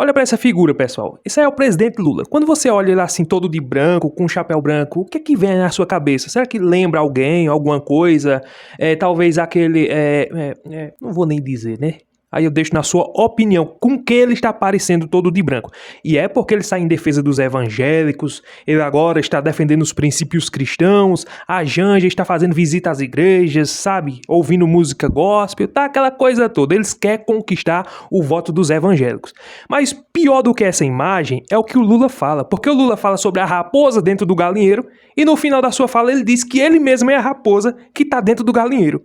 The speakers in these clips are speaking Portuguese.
Olha pra essa figura, pessoal. Esse aí é o presidente Lula. Quando você olha ele assim, todo de branco, com um chapéu branco, o que é que vem na sua cabeça? Será que lembra alguém, alguma coisa? Talvez aquele... não vou nem dizer, né? Aí eu deixo na sua opinião com que ele está aparecendo todo de branco. E é porque ele está em defesa dos evangélicos, ele agora está defendendo os princípios cristãos, a Janja está fazendo visita às igrejas, sabe? Ouvindo música gospel, tá aquela coisa toda. Eles querem conquistar o voto dos evangélicos. Mas pior do que essa imagem é o que o Lula fala, porque o Lula fala sobre a raposa dentro do galinheiro e no final da sua fala ele diz que ele mesmo é a raposa que está dentro do galinheiro.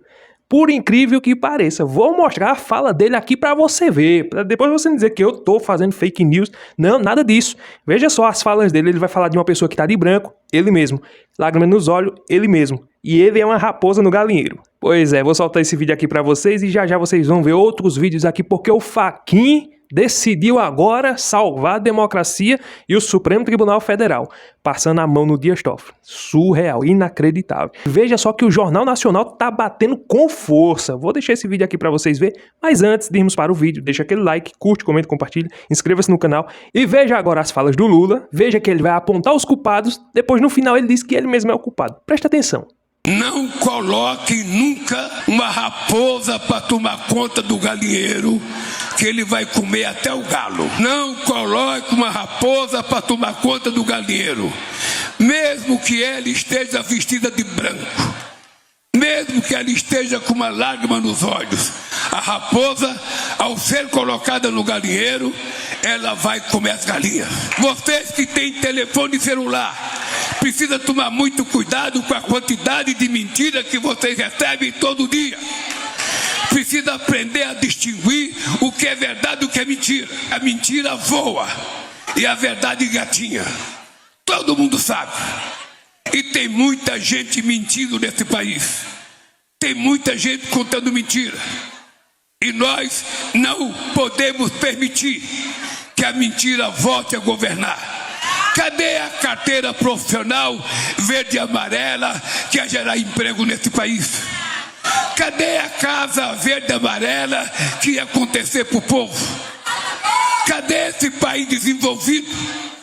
Por incrível que pareça, vou mostrar a fala dele aqui pra você ver, pra depois você não dizer que eu tô fazendo fake news. Não, nada disso. Veja só as falas dele, ele vai falar de uma pessoa que tá de branco, ele mesmo. Lágrima nos olhos, ele mesmo. E ele é uma raposa no galinheiro. Pois é, vou soltar esse vídeo aqui pra vocês e já já vocês vão ver outros vídeos aqui, porque o Fachin decidiu agora salvar a democracia e o Supremo Tribunal Federal, passando a mão no Dias Toffoli. Surreal, inacreditável. Veja só que o Jornal Nacional tá batendo com força. Vou deixar esse vídeo aqui para vocês verem, mas antes de irmos para o vídeo, deixa aquele like, curte, comente, compartilha, inscreva-se no canal e veja agora as falas do Lula. Veja que ele vai apontar os culpados, depois no final ele diz que ele mesmo é o culpado. Presta atenção. Não coloque nunca uma raposa para tomar conta do galinheiro, que ele vai comer até o galo. Não coloque uma raposa para tomar conta do galinheiro, mesmo que ela esteja vestida de branco, mesmo que ela esteja com uma lágrima nos olhos. A raposa, ao ser colocada no galinheiro, ela vai comer as galinhas. Vocês que têm telefone celular, precisa tomar muito cuidado com a quantidade de mentira que vocês recebem todo dia. Precisa aprender a distinguir o que é verdade e o que é mentira. A mentira voa e a verdade gatinha. Todo mundo sabe. E tem muita gente mentindo nesse país. Tem muita gente contando mentira. E nós não podemos permitir que a mentira volte a governar. Cadê a carteira profissional verde e amarela que ia gerar emprego nesse país? Cadê a casa verde e amarela que ia acontecer para o povo? Cadê esse país desenvolvido?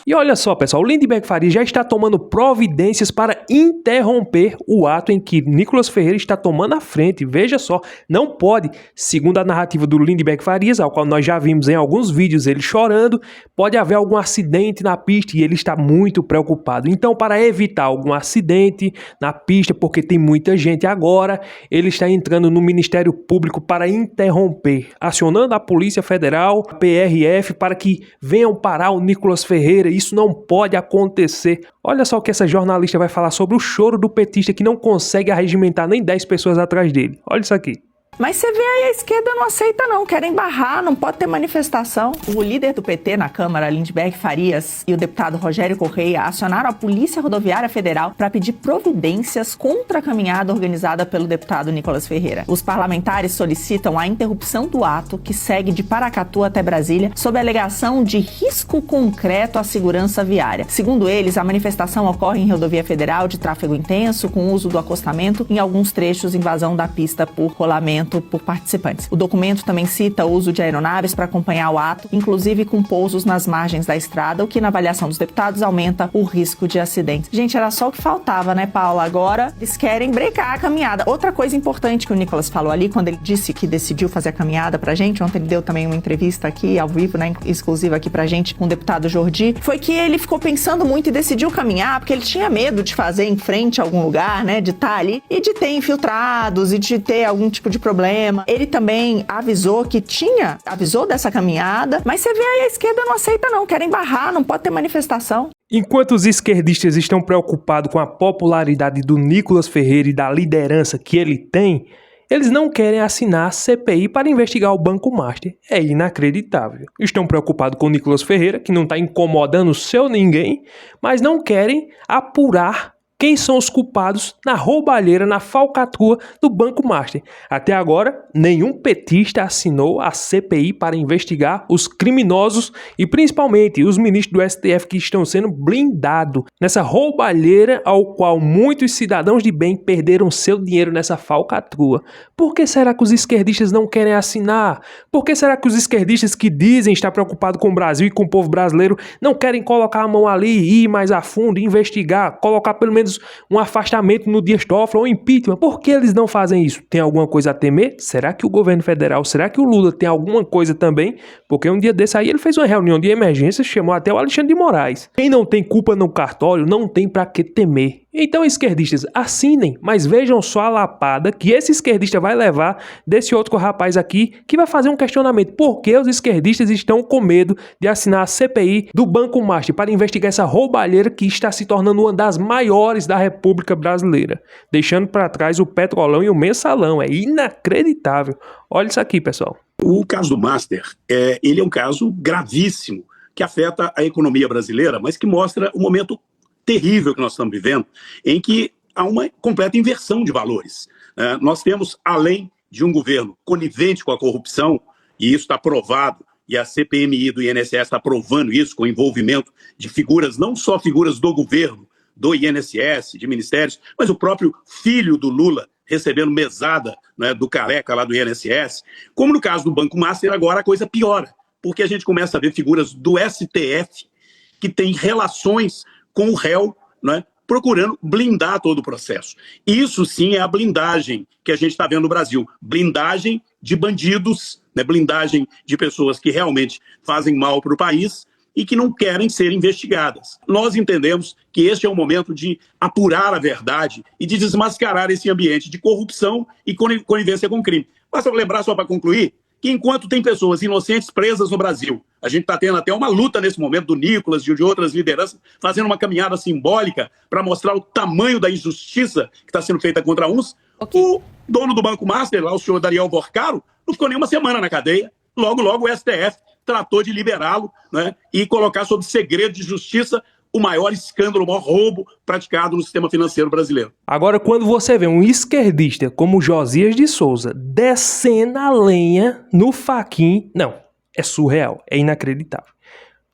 E olha só, pessoal, o Lindenberg Farias já está tomando providências para interromper o ato em que Nicolas Ferreira está tomando a frente. Veja só, não pode, segundo a narrativa do Lindenberg Farias, ao qual nós já vimos em alguns vídeos ele chorando, pode haver algum acidente na pista e ele está muito preocupado. Então, para evitar algum acidente na pista, porque tem muita gente agora, ele está entrando no Ministério Público para interromper, acionando a Polícia Federal, a PRF, para que venham parar o Nicolas Ferreira. Isso não pode acontecer. Olha só o que essa jornalista vai falar sobre o choro do petista que não consegue arregimentar nem 10 pessoas atrás dele. Olha isso aqui. Mas você vê aí, a esquerda não aceita não, querem barrar, não pode ter manifestação. O líder do PT na Câmara, Lindenberg Farias, e o deputado Rogério Correia acionaram a Polícia Rodoviária Federal para pedir providências contra a caminhada organizada pelo deputado Nicolas Ferreira. Os parlamentares solicitam a interrupção do ato, que segue de Paracatu até Brasília, sob a alegação de risco concreto à segurança viária. Segundo eles, a manifestação ocorre em rodovia federal de tráfego intenso, com uso do acostamento, em alguns trechos invasão da pista por rolamento por participantes. O documento também cita o uso de aeronaves para acompanhar o ato, inclusive com pousos nas margens da estrada, o que, na avaliação dos deputados, aumenta o risco de acidentes. Gente, era só o que faltava, né, Paula? Agora eles querem brecar a caminhada. Outra coisa importante que o Nicolas falou ali, quando ele disse que decidiu fazer a caminhada pra gente, ontem ele deu também uma entrevista aqui, ao vivo, né, exclusiva aqui pra gente, com o deputado Jordi, foi que ele ficou pensando muito e decidiu caminhar, porque ele tinha medo de fazer em frente a algum lugar, né, de estar ali, e de ter infiltrados, e de ter algum tipo de problema. Ele também avisou dessa caminhada, mas você vê aí, a esquerda não aceita não, querem barrar, não pode ter manifestação. Enquanto os esquerdistas estão preocupados com a popularidade do Nicolas Ferreira e da liderança que ele tem, eles não querem assinar a CPI para investigar o Banco Master. É inacreditável. Estão preocupados com o Nicolas Ferreira, que não está incomodando o seu ninguém, mas não querem apurar Quem são os culpados na roubalheira, na falcatrua do Banco Master? Até agora, nenhum petista assinou a CPI para investigar os criminosos e principalmente os ministros do STF que estão sendo blindados nessa roubalheira ao qual muitos cidadãos de bem perderam seu dinheiro nessa falcatrua. Por que será que os esquerdistas não querem assinar? Por que será que os esquerdistas que dizem estar preocupados com o Brasil e com o povo brasileiro não querem colocar a mão ali, ir mais a fundo, investigar, colocar pelo menos um afastamento no Dias Toffoli ou impeachment? Por que eles não fazem isso? Tem alguma coisa a temer? Será que o governo federal, será que o Lula tem alguma coisa também? Porque um dia desse aí ele fez uma reunião de emergência, chamou até o Alexandre de Moraes. Quem não tem culpa no cartório não tem pra que temer. Então, esquerdistas, assinem, mas vejam só a lapada que esse esquerdista vai levar desse outro rapaz aqui, que vai fazer um questionamento. Por que os esquerdistas estão com medo de assinar a CPI do Banco Master para investigar essa roubalheira que está se tornando uma das maiores da República Brasileira, deixando para trás o Petrolão e o Mensalão? É inacreditável. Olha isso aqui, pessoal. O caso do Master, ele é um caso gravíssimo que afeta a economia brasileira, mas que mostra o momento terrível que nós estamos vivendo, em que há uma completa inversão de valores. Nós temos, além de um governo conivente com a corrupção, e isso está provado, e a CPMI do INSS está provando isso, com o envolvimento de figuras, não só figuras do governo, do INSS, de ministérios, mas o próprio filho do Lula recebendo mesada, né, do careca lá do INSS. Como no caso do Banco Master, agora a coisa piora, porque a gente começa a ver figuras do STF que têm relações com o réu, né, procurando blindar todo o processo. Isso sim é a blindagem que a gente está vendo no Brasil. Blindagem de bandidos, né, blindagem de pessoas que realmente fazem mal para o país e que não querem ser investigadas. Nós entendemos que este é o momento de apurar a verdade e de desmascarar esse ambiente de corrupção e conivência com crime. Basta lembrar, só para concluir, que enquanto tem pessoas inocentes presas no Brasil, a gente está tendo até uma luta nesse momento do Nicolas e de outras lideranças, fazendo uma caminhada simbólica para mostrar o tamanho da injustiça que está sendo feita contra uns. Okay. O dono do Banco Master, lá o senhor Daniel Borcaro, não ficou nenhuma semana na cadeia. Logo, logo o STF tratou de liberá-lo, né, e colocar sob segredo de justiça o maior escândalo, o maior roubo praticado no sistema financeiro brasileiro. Agora, quando você vê um esquerdista como Josias de Souza descendo a lenha no Fachin, não, é surreal, é inacreditável.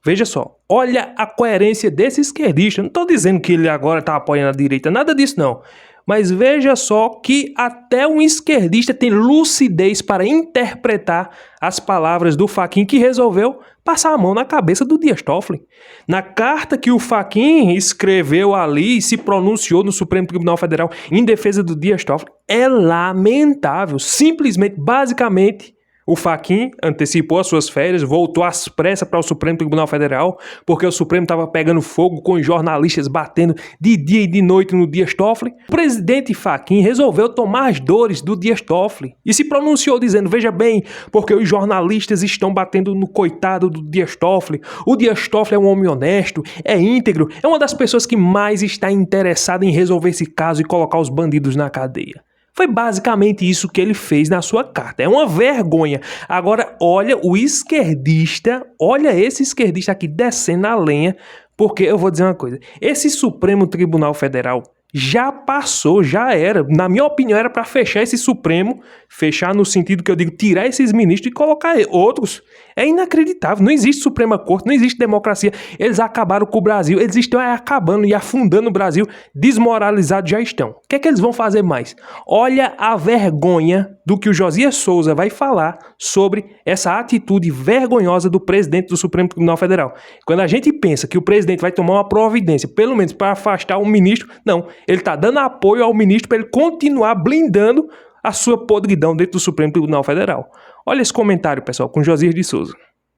Veja só, olha a coerência desse esquerdista. Não estou dizendo que ele agora está apoiando a direita, nada disso não. Mas veja só que até um esquerdista tem lucidez para interpretar as palavras do Fachin, que resolveu passar a mão na cabeça do Dias Toffoli. Na carta que o Fachin escreveu ali e se pronunciou no Supremo Tribunal Federal em defesa do Dias Toffoli, é lamentável. Simplesmente, basicamente, o Fachin antecipou as suas férias, voltou às pressas para o Supremo Tribunal Federal, porque o Supremo estava pegando fogo com os jornalistas batendo de dia e de noite no Dias Toffoli. O presidente Fachin resolveu tomar as dores do Dias Toffoli e se pronunciou dizendo, veja bem, porque os jornalistas estão batendo no coitado do Dias Toffoli. O Dias Toffoli é um homem honesto, é íntegro, é uma das pessoas que mais está interessada em resolver esse caso e colocar os bandidos na cadeia. Foi basicamente isso que ele fez na sua carta. É uma vergonha. Agora, olha o esquerdista, olha esse esquerdista aqui descendo a lenha, porque eu vou dizer uma coisa. Esse Supremo Tribunal Federal já passou, já era. Na minha opinião, era para fechar esse Supremo, fechar no sentido que eu digo, tirar esses ministros e colocar outros. É inacreditável, não existe Suprema Corte, não existe democracia. Eles acabaram com o Brasil, eles estão acabando e afundando o Brasil, desmoralizados já estão. O que é que eles vão fazer mais? Olha a vergonha do que o Josias Souza vai falar sobre essa atitude vergonhosa do presidente do Supremo Tribunal Federal. Quando a gente pensa que o presidente vai tomar uma providência, pelo menos para afastar um ministro, não. Ele está dando apoio ao ministro para ele continuar blindando a sua podridão dentro do Supremo Tribunal Federal. Olha esse comentário, pessoal, com Josias de Souza.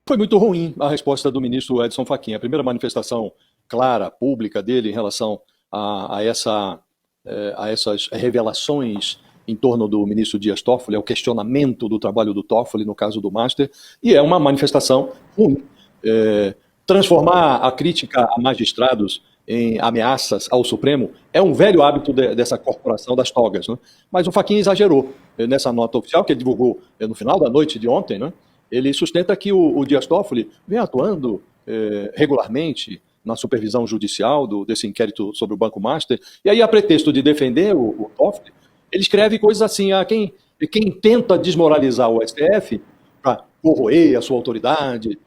Foi muito ruim a resposta do ministro Edson Fachin. A primeira manifestação clara, pública dele em relação a essas revelações em torno do ministro Dias Toffoli, ao questionamento do trabalho do Toffoli no caso do Master, e é uma manifestação ruim. Transformar a crítica a magistrados em ameaças ao Supremo é um velho hábito dessa corporação das togas, né? Mas o Fachin exagerou. Nessa nota oficial que ele divulgou no final da noite de ontem, né? Ele sustenta que o Dias Toffoli vem atuando regularmente na supervisão judicial desse inquérito sobre o Banco Master. E aí, a pretexto de defender o Toffoli, ele escreve coisas assim, quem tenta desmoralizar o STF para corroer a sua autoridade,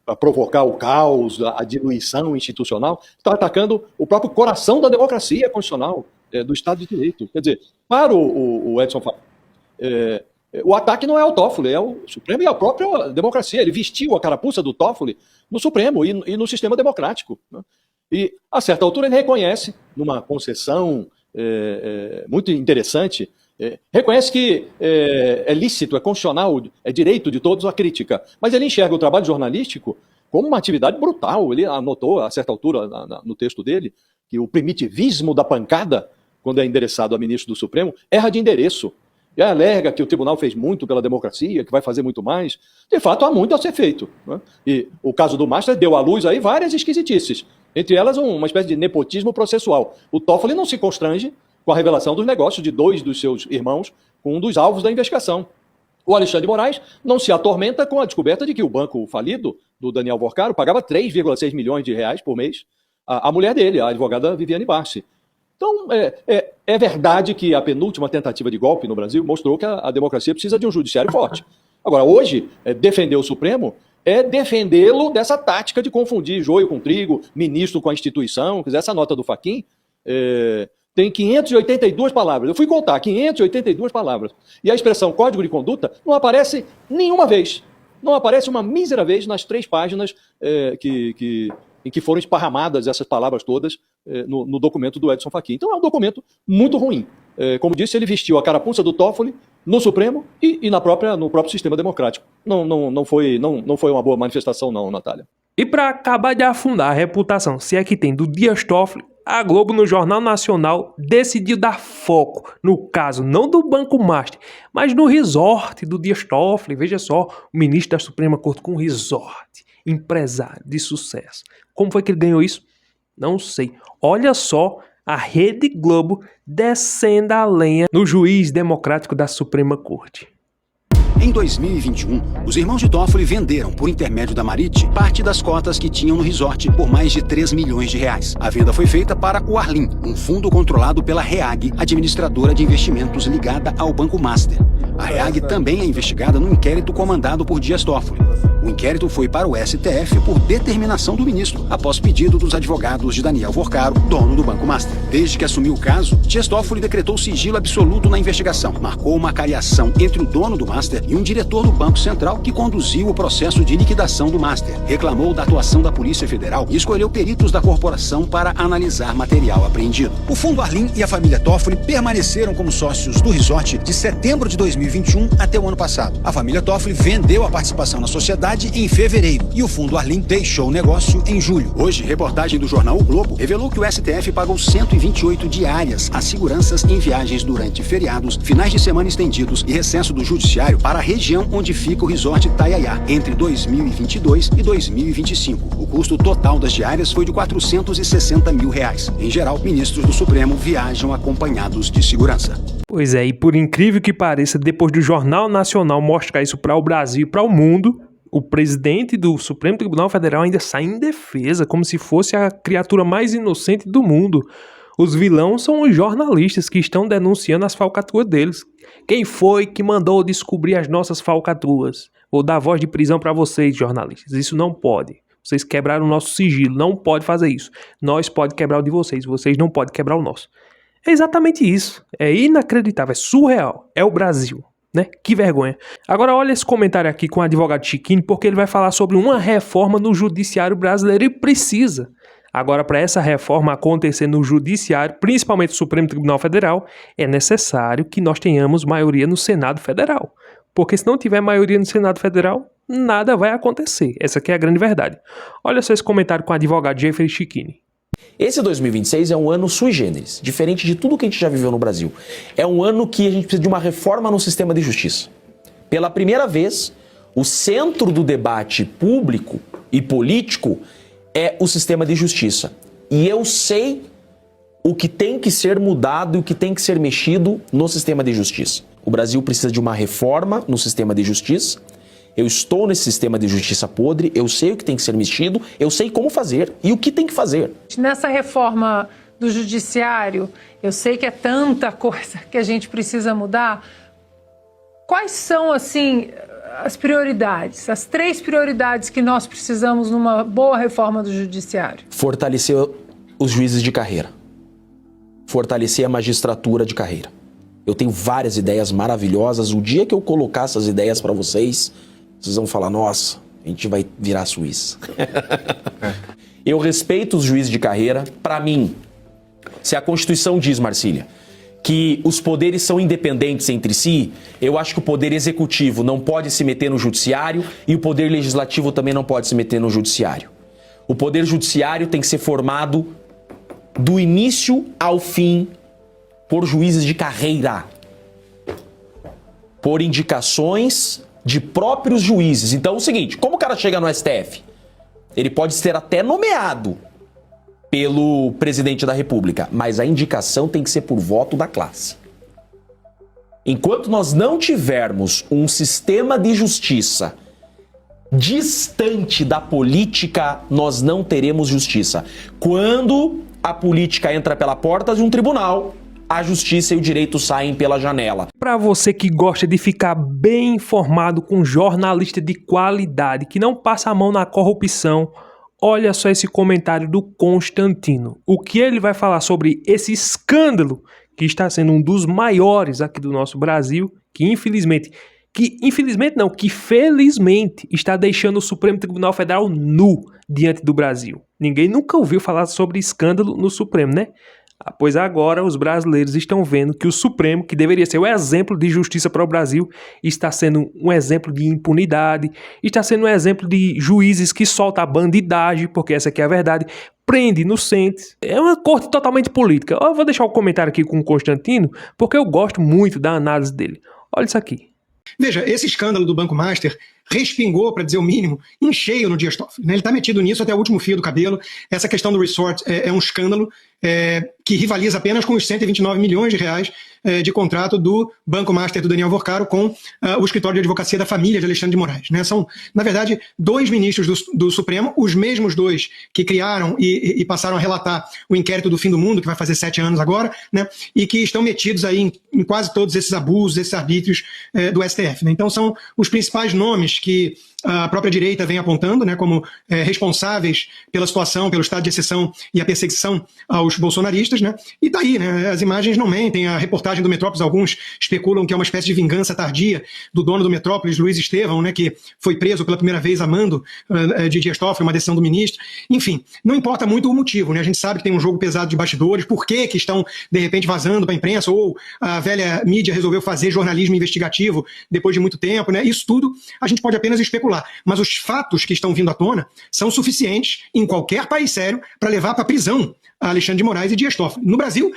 para provocar o caos, a diluição institucional, está atacando o próprio coração da democracia constitucional, do Estado de Direito. Quer dizer, para o Edson Fachin, o ataque não é ao Toffoli, é o Supremo e a própria democracia. Ele vestiu a carapuça do Toffoli no Supremo e no sistema democrático, né? E, a certa altura, ele reconhece, numa concessão muito interessante, reconhece que é lícito, é constitucional, é direito de todos a crítica, mas ele enxerga o trabalho jornalístico como uma atividade brutal. Ele anotou, a certa altura, no texto dele, que o primitivismo da pancada, quando é endereçado a ministro do Supremo, erra de endereço. E alega que o tribunal fez muito pela democracia, que vai fazer muito mais. De fato, há muito a ser feito, né? E o caso do Master deu à luz aí várias esquisitices, entre elas uma espécie de nepotismo processual. O Toffoli não se constrange com a revelação dos negócios de 2 dos seus irmãos com um dos alvos da investigação. O Alexandre de Moraes não se atormenta com a descoberta de que o banco falido do Daniel Vorcaro pagava 3,6 milhões de reais por mês à mulher dele, a advogada Viviane Barsi. Então, é verdade que a penúltima tentativa de golpe no Brasil mostrou que a democracia precisa de um judiciário forte. Agora, hoje, defender o Supremo é defendê-lo dessa tática de confundir joio com trigo, ministro com a instituição. Quer dizer, essa nota do Fachin tem 582 palavras. Eu fui contar, 582 palavras. E a expressão código de conduta não aparece nenhuma vez. Não aparece uma mísera vez nas 3 páginas em que foram esparramadas essas palavras todas no documento do Edson Fachin. Então é um documento muito ruim. Como disse, ele vestiu a carapuça do Toffoli no Supremo e no próprio sistema democrático. Não foi uma boa manifestação não, Natália. E para acabar de afundar a reputação, se é que tem, do Dias Toffoli, a Globo, no Jornal Nacional, decidiu dar foco, no caso, não do Banco Master, mas no resort do Dias Toffoli. Veja só, o ministro da Suprema Corte com um resort, empresário de sucesso. Como foi que ele ganhou isso? Não sei. Olha só a Rede Globo descendo a lenha no juiz democrático da Suprema Corte. Em 2021, os irmãos de Toffoli venderam, por intermédio da Marit, parte das cotas que tinham no resort por mais de 3 milhões de reais. A venda foi feita para o Arlim, um fundo controlado pela REAG, administradora de investimentos ligada ao Banco Master. A REAG também é investigada no inquérito comandado por Dias Toffoli. O inquérito foi para o STF por determinação do ministro, após pedido dos advogados de Daniel Vorcaro, dono do Banco Master. Desde que assumiu o caso, Dias Toffoli decretou sigilo absoluto na investigação, marcou uma cariação entre o dono do Master e um diretor do Banco Central que conduziu o processo de liquidação do Master, reclamou da atuação da Polícia Federal e escolheu peritos da corporação para analisar material apreendido. O Fundo Arlim e a família Toffoli permaneceram como sócios do resort de setembro de 2021 até o ano passado. A família Toffoli vendeu a participação na sociedade em fevereiro e o Fundo Arlim deixou o negócio em julho. Hoje, reportagem do jornal O Globo revelou que o STF pagou 128 diárias a seguranças em viagens durante feriados, finais de semana estendidos e recesso do judiciário para a região onde fica o resort Itaiaiá, entre 2022 e 2025. O custo total das diárias foi de R$460 mil. Em geral, ministros do Supremo viajam acompanhados de segurança. Pois é, e por incrível que pareça, depois do Jornal Nacional mostrar isso para o Brasil e para o mundo, o presidente do Supremo Tribunal Federal ainda sai em defesa, como se fosse a criatura mais inocente do mundo. Os vilões são os jornalistas que estão denunciando as falcatruas deles. Quem foi que mandou descobrir as nossas falcatruas? Vou dar voz de prisão para vocês, jornalistas. Isso não pode. Vocês quebraram o nosso sigilo. Não pode fazer isso. Nós pode quebrar o de vocês. Vocês não podem quebrar o nosso. É exatamente isso. É inacreditável. É surreal. É o Brasil. Né? Que vergonha. Agora olha esse comentário aqui com o advogado Chiquinho, porque ele vai falar sobre uma reforma no judiciário brasileiro e precisa. Agora, para essa reforma acontecer no judiciário, principalmente no Supremo Tribunal Federal, é necessário que nós tenhamos maioria no Senado Federal. Porque se não tiver maioria no Senado Federal, nada vai acontecer. Essa aqui é a grande verdade. Olha só esse comentário com o advogado Jeffrey Chiquini. Esse 2026 é um ano sui generis, diferente de tudo que a gente já viveu no Brasil. É um ano que a gente precisa de uma reforma no sistema de justiça. Pela primeira vez, o centro do debate público e político é o sistema de justiça. E eu sei o que tem que ser mudado e o que tem que ser mexido no sistema de justiça. O Brasil precisa de uma reforma no sistema de justiça Eu estou nesse sistema de justiça podre, eu sei o que tem que ser mexido, eu sei como fazer e o que tem que fazer. Nessa reforma do judiciário, eu sei que é tanta coisa que a gente precisa mudar. Quais são, assim, as prioridades, as 3 prioridades que nós precisamos numa boa reforma do judiciário? Fortalecer os juízes de carreira. Fortalecer a magistratura de carreira. Eu tenho várias ideias maravilhosas. O dia que eu colocar essas ideias para vocês vão falar, nossa, a gente vai virar Suíça. Eu respeito os juízes de carreira. Para mim, se a Constituição diz, Marcília, que os poderes são independentes entre si, eu acho que o poder executivo não pode se meter no judiciário e o poder legislativo também não pode se meter no judiciário. O poder judiciário tem que ser formado do início ao fim por juízes de carreira, por indicações de próprios juízes. Então é o seguinte, como o cara chega no STF? Ele pode ser até nomeado pelo presidente da República, mas a indicação tem que ser por voto da classe. Enquanto nós não tivermos um sistema de justiça distante da política, nós não teremos justiça. Quando a política entra pela porta de um tribunal, a justiça e o direito saem pela janela. Para você que gosta de ficar bem informado com jornalista de qualidade, que não passa a mão na corrupção, olha só esse comentário do Constantino. O que ele vai falar sobre esse escândalo que está sendo um dos maiores aqui do nosso Brasil, que felizmente está deixando o Supremo Tribunal Federal nu diante do Brasil. Ninguém nunca ouviu falar sobre escândalo no Supremo, né? Pois agora os brasileiros estão vendo que o Supremo, que deveria ser o exemplo de justiça para o Brasil, está sendo um exemplo de impunidade, está sendo um exemplo de juízes que soltam a bandidagem, porque essa aqui é a verdade, prende inocentes. É uma corte totalmente política. Eu vou deixar o comentário aqui com o Constantino, porque eu gosto muito da análise dele. Olha isso aqui. Veja, esse escândalo do Banco Master respingou, para dizer o mínimo, em cheio no Dias Toffoli. Ele está metido nisso até o último fio do cabelo. Essa questão do resort é um escândalo que rivaliza apenas com os 129 milhões de reais de contrato do Banco Master do Daniel Vorcaro com o escritório de advocacia da família de Alexandre de Moraes. Né? São, na verdade, 2 ministros do Supremo, os mesmos 2 que criaram e passaram a relatar o inquérito do fim do mundo, que vai fazer 7 anos agora, né? E que estão metidos aí em quase todos esses abusos, esses arbítrios do STF. Né? Então são os principais nomes que a própria direita vem apontando, né, como responsáveis pela situação, pelo estado de exceção e a perseguição aos bolsonaristas, né, e daí, né, as imagens não mentem, a reportagem do Metrópolis, alguns especulam que é uma espécie de vingança tardia do dono do Metrópolis, Luiz Estevão, né, que foi preso pela primeira vez a mando de Dias Toffoli, uma decisão do ministro, enfim, não importa muito o motivo, né, a gente sabe que tem um jogo pesado de bastidores, por que estão, de repente, vazando para a imprensa, ou a velha mídia resolveu fazer jornalismo investigativo depois de muito tempo, né, isso tudo a gente pode apenas especular. Mas os fatos que estão vindo à tona são suficientes em qualquer país sério para levar para a prisão a Alexandre de Moraes e Dias Toffoli. No Brasil,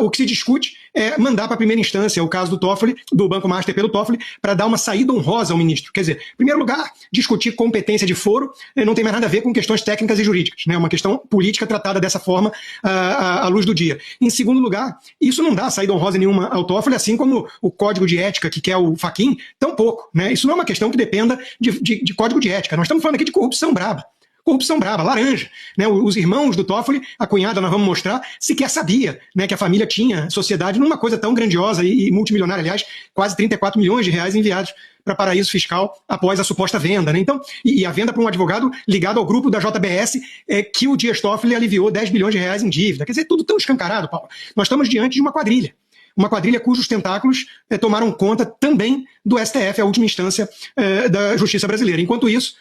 o que se discute é mandar para a primeira instância o caso do Toffoli, do Banco Master pelo Toffoli, para dar uma saída honrosa ao ministro. Quer dizer, em primeiro lugar, discutir competência de foro não tem mais nada a ver com questões técnicas e jurídicas, né? Uma questão política tratada dessa forma à luz do dia. Em segundo lugar, isso não dá saída honrosa nenhuma ao Toffoli, assim como o código de ética que quer o Fachin, tampouco, né? Isso não é uma questão que dependa de código de ética. Nós estamos falando aqui de corrupção braba. Corrupção braba, laranja. Né? Os irmãos do Toffoli, a cunhada, nós vamos mostrar, sequer sabia, né, que a família tinha sociedade numa coisa tão grandiosa e multimilionária, aliás, quase 34 milhões de reais enviados para paraíso fiscal após a suposta venda. Né? Então, e a venda para um advogado ligado ao grupo da JBS, que o Dias Toffoli aliviou 10 bilhões de reais em dívida. Quer dizer, tudo tão escancarado, Paulo. Nós estamos diante de uma quadrilha. Uma quadrilha cujos tentáculos tomaram conta também do STF, a última instância da justiça brasileira. Enquanto isso,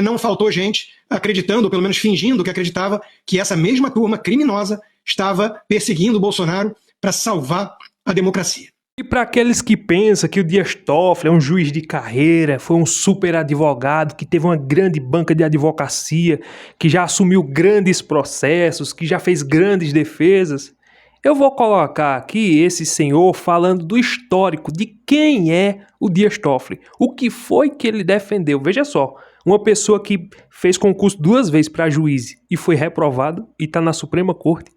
não faltou gente acreditando, ou pelo menos fingindo que acreditava, que essa mesma turma criminosa estava perseguindo o Bolsonaro para salvar a democracia. E para aqueles que pensam que o Dias Toffoli é um juiz de carreira, foi um super advogado, que teve uma grande banca de advocacia, que já assumiu grandes processos, que já fez grandes defesas, eu vou colocar aqui esse senhor falando do histórico, de quem é o Dias Toffoli, o que foi que ele defendeu. Veja só, uma pessoa que fez concurso 2 vezes para juiz e foi reprovado e está na Suprema Corte.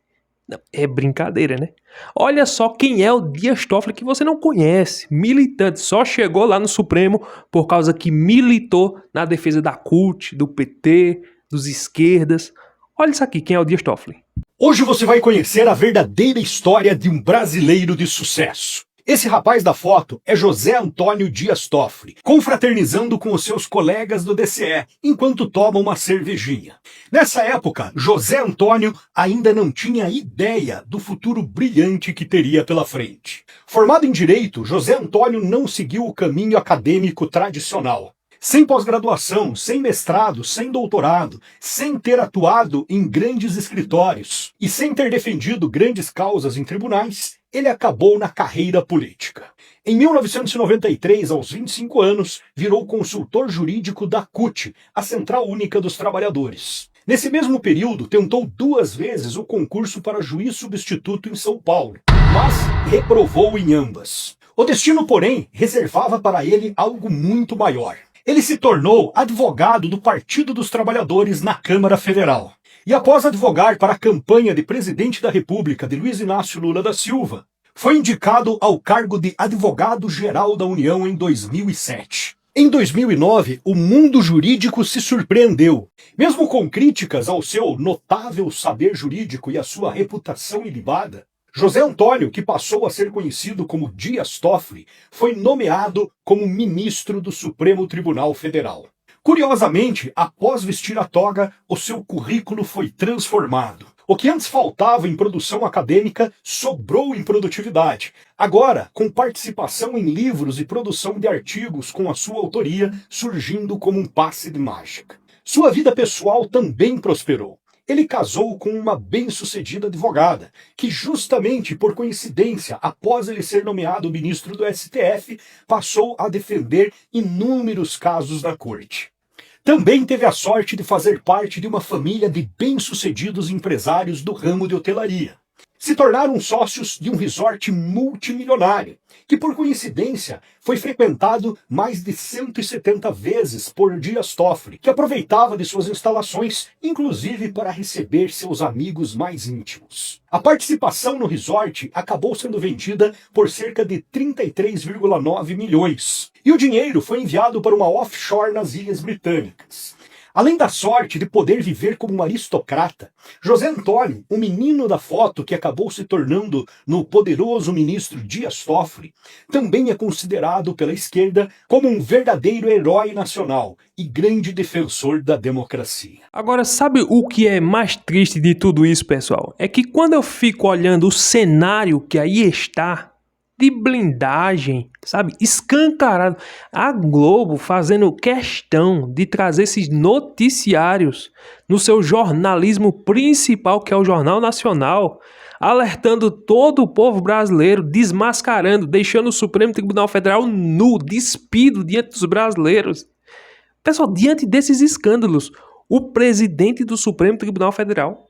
Não, é brincadeira, né? Olha só quem é o Dias Toffoli que você não conhece. Militante, só chegou lá no Supremo por causa que militou na defesa da CUT, do PT, dos esquerdas. Olha isso aqui, quem é o Dias Toffoli. Hoje você vai conhecer a verdadeira história de um brasileiro de sucesso. Esse rapaz da foto é José Antônio Dias Toffoli, confraternizando com os seus colegas do DCE, enquanto toma uma cervejinha. Nessa época, José Antônio ainda não tinha ideia do futuro brilhante que teria pela frente. Formado em Direito, José Antônio não seguiu o caminho acadêmico tradicional. Sem pós-graduação, sem mestrado, sem doutorado, sem ter atuado em grandes escritórios e sem ter defendido grandes causas em tribunais, ele acabou na carreira política. Em 1993, aos 25 anos, virou consultor jurídico da CUT, a Central Única dos Trabalhadores. Nesse mesmo período, tentou 2 vezes o concurso para juiz substituto em São Paulo, mas reprovou em ambas. O destino, porém, reservava para ele algo muito maior. Ele se tornou advogado do Partido dos Trabalhadores na Câmara Federal. E após advogar para a campanha de presidente da República de Luiz Inácio Lula da Silva, foi indicado ao cargo de advogado-geral da União em 2007. Em 2009, o mundo jurídico se surpreendeu. Mesmo com críticas ao seu notável saber jurídico e à sua reputação ilibada, José Antônio, que passou a ser conhecido como Dias Toffoli, foi nomeado como ministro do Supremo Tribunal Federal. Curiosamente, após vestir a toga, o seu currículo foi transformado. O que antes faltava em produção acadêmica sobrou em produtividade. Agora, com participação em livros e produção de artigos com a sua autoria surgindo como um passe de mágica. Sua vida pessoal também prosperou. Ele casou com uma bem-sucedida advogada, que justamente por coincidência, após ele ser nomeado ministro do STF, passou a defender inúmeros casos na corte. Também teve a sorte de fazer parte de uma família de bem-sucedidos empresários do ramo de hotelaria. Se tornaram sócios de um resort multimilionário, que por coincidência foi frequentado mais de 170 vezes por Dias Toffoli, que aproveitava de suas instalações, inclusive para receber seus amigos mais íntimos. A participação no resort acabou sendo vendida por cerca de 33,9 milhões, e o dinheiro foi enviado para uma offshore nas Ilhas Britânicas. Além da sorte de poder viver como um aristocrata, José Antônio, o menino da foto que acabou se tornando no poderoso ministro Dias Toffoli, também é considerado pela esquerda como um verdadeiro herói nacional e grande defensor da democracia. Agora, sabe o que é mais triste de tudo isso, pessoal? É que quando eu fico olhando o cenário que aí está, de blindagem, sabe, escancarado, a Globo fazendo questão de trazer esses noticiários no seu jornalismo principal, que é o Jornal Nacional, alertando todo o povo brasileiro, desmascarando, deixando o Supremo Tribunal Federal nu, despido diante dos brasileiros. Pessoal, diante desses escândalos, o presidente do Supremo Tribunal Federal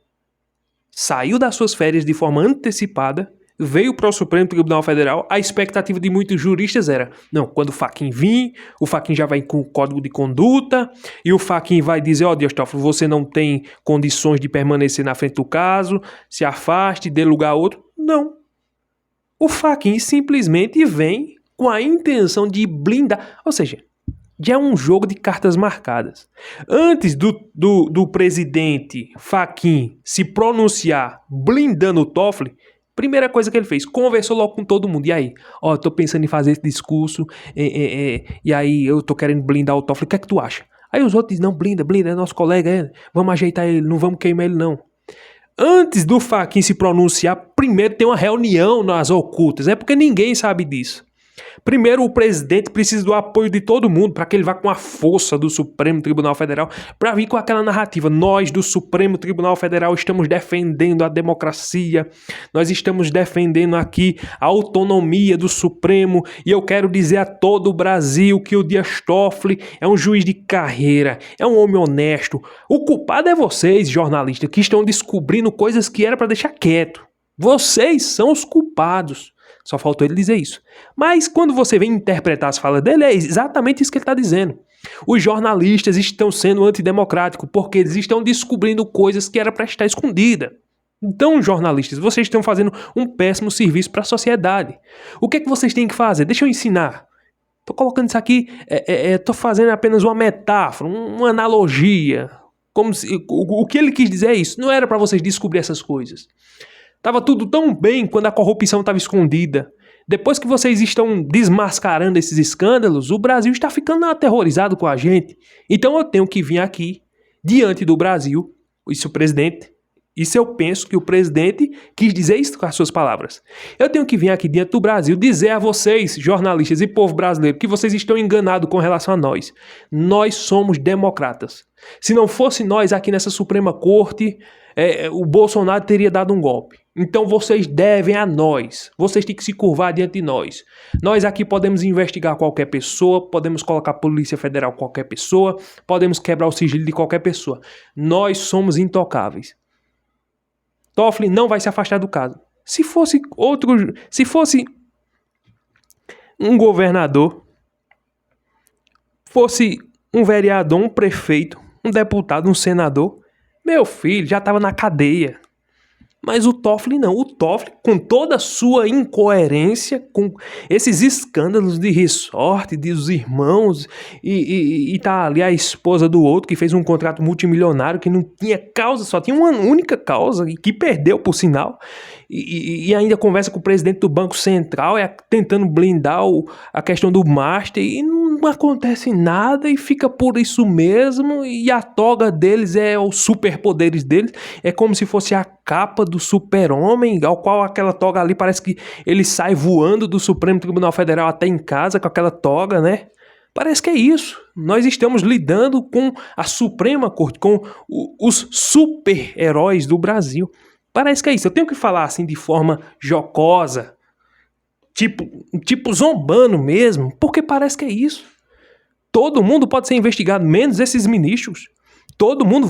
saiu das suas férias de forma antecipada, veio para o Supremo Tribunal Federal. A expectativa de muitos juristas era, não, quando o Fachin vir, o Fachin já vai com o código de conduta, e o Fachin vai dizer, ó, Dias Toffoli, você não tem condições de permanecer na frente do caso, se afaste, dê lugar a outro. Não. O Fachin simplesmente vem com a intenção de blindar, ou seja, já é um jogo de cartas marcadas. Antes do presidente Fachin se pronunciar blindando o Toffoli, primeira coisa que ele fez, conversou logo com todo mundo. E aí? Ó, tô pensando em fazer esse discurso, e aí eu tô querendo blindar o Toffoli, o que é que tu acha? Aí os outros dizem, não, blinda, é nosso colega, vamos ajeitar ele, não vamos queimar ele não. Antes do Fachin se pronunciar, primeiro tem uma reunião nas ocultas, porque ninguém sabe disso. Primeiro, o presidente precisa do apoio de todo mundo para que ele vá com a força do Supremo Tribunal Federal para vir com aquela narrativa. Nós do Supremo Tribunal Federal estamos defendendo a democracia, nós estamos defendendo aqui a autonomia do Supremo e eu quero dizer a todo o Brasil que o Dias Toffoli é um juiz de carreira, é um homem honesto. O culpado é vocês, jornalistas, que estão descobrindo coisas que era para deixar quieto. Vocês são os culpados. Só faltou ele dizer isso. Mas quando você vem interpretar as falas dele, é exatamente isso que ele está dizendo. Os jornalistas estão sendo antidemocráticos porque eles estão descobrindo coisas que era para estar escondida. Então, jornalistas, vocês estão fazendo um péssimo serviço para a sociedade. O que é que vocês têm que fazer? Deixa eu ensinar. Tô colocando isso aqui, tô fazendo apenas uma metáfora, uma analogia. Como se, o que ele quis dizer é isso. Não era para vocês descobrir essas coisas. Tava tudo tão bem quando a corrupção estava escondida. Depois que vocês estão desmascarando esses escândalos, o Brasil está ficando aterrorizado com a gente. Então eu tenho que vir aqui, diante do Brasil, isso o presidente, isso eu penso que o presidente quis dizer isso com as suas palavras. Eu tenho que vir aqui diante do Brasil dizer a vocês, jornalistas e povo brasileiro, que vocês estão enganados com relação a nós. Nós somos democratas. Se não fosse nós aqui nessa Suprema Corte, o Bolsonaro teria dado um golpe. Então vocês devem a nós. Vocês têm que se curvar diante de nós. Nós aqui podemos investigar qualquer pessoa, podemos colocar a Polícia Federal qualquer pessoa, podemos quebrar o sigilo de qualquer pessoa. Nós somos intocáveis. Toffoli não vai se afastar do caso. Se fosse um governador, fosse um vereador, um prefeito, um deputado, um senador, meu filho já estava na cadeia. Mas o Toffoli não. O Toffoli, com toda a sua incoerência, com esses escândalos de resort, dos irmãos, e tá ali a esposa do outro que fez um contrato multimilionário que não tinha causa, só tinha uma única causa, e que perdeu, por sinal, e ainda conversa com o presidente do Banco Central, tentando blindar a questão do Master, e não acontece nada, e fica por isso mesmo, e a toga deles os superpoderes deles, é como se fosse a capa do super-homem, ao qual aquela toga ali parece que ele sai voando do Supremo Tribunal Federal até em casa com aquela toga, né? Parece que é isso. Nós estamos lidando com a Suprema Corte, com os super-heróis do Brasil. Parece que é isso. Eu tenho que falar assim de forma jocosa, tipo zombando mesmo, porque parece que é isso. Todo mundo pode ser investigado, menos esses ministros. Todo mundo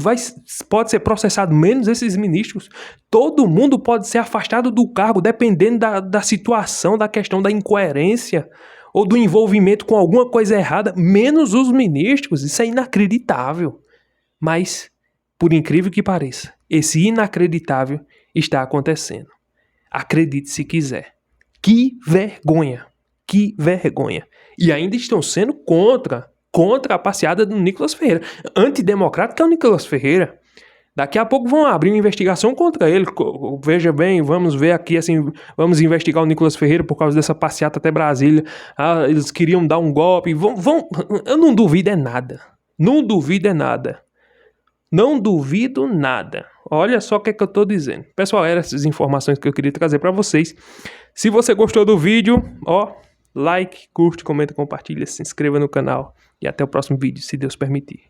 pode ser processado, menos esses ministros. Todo mundo pode ser afastado do cargo, dependendo da situação, da questão da incoerência ou do envolvimento com alguma coisa errada, menos os ministros. Isso é inacreditável. Mas, por incrível que pareça, esse inacreditável está acontecendo. Acredite se quiser. Que vergonha! Que vergonha! E ainda estão sendo contra a passeada do Nicolas Ferreira. Antidemocrático é o Nicolas Ferreira. Daqui a pouco vão abrir uma investigação contra ele. Veja bem, vamos ver aqui, assim, vamos investigar o Nicolas Ferreira por causa dessa passeata até Brasília. Eles queriam dar um golpe. Eu não duvido nada. Não duvido nada. Não duvido nada. Olha só o que é que eu tô dizendo. Pessoal, eram essas informações que eu queria trazer para vocês. Se você gostou do vídeo, like, curte, comenta, compartilha, se inscreva no canal. E até o próximo vídeo, se Deus permitir.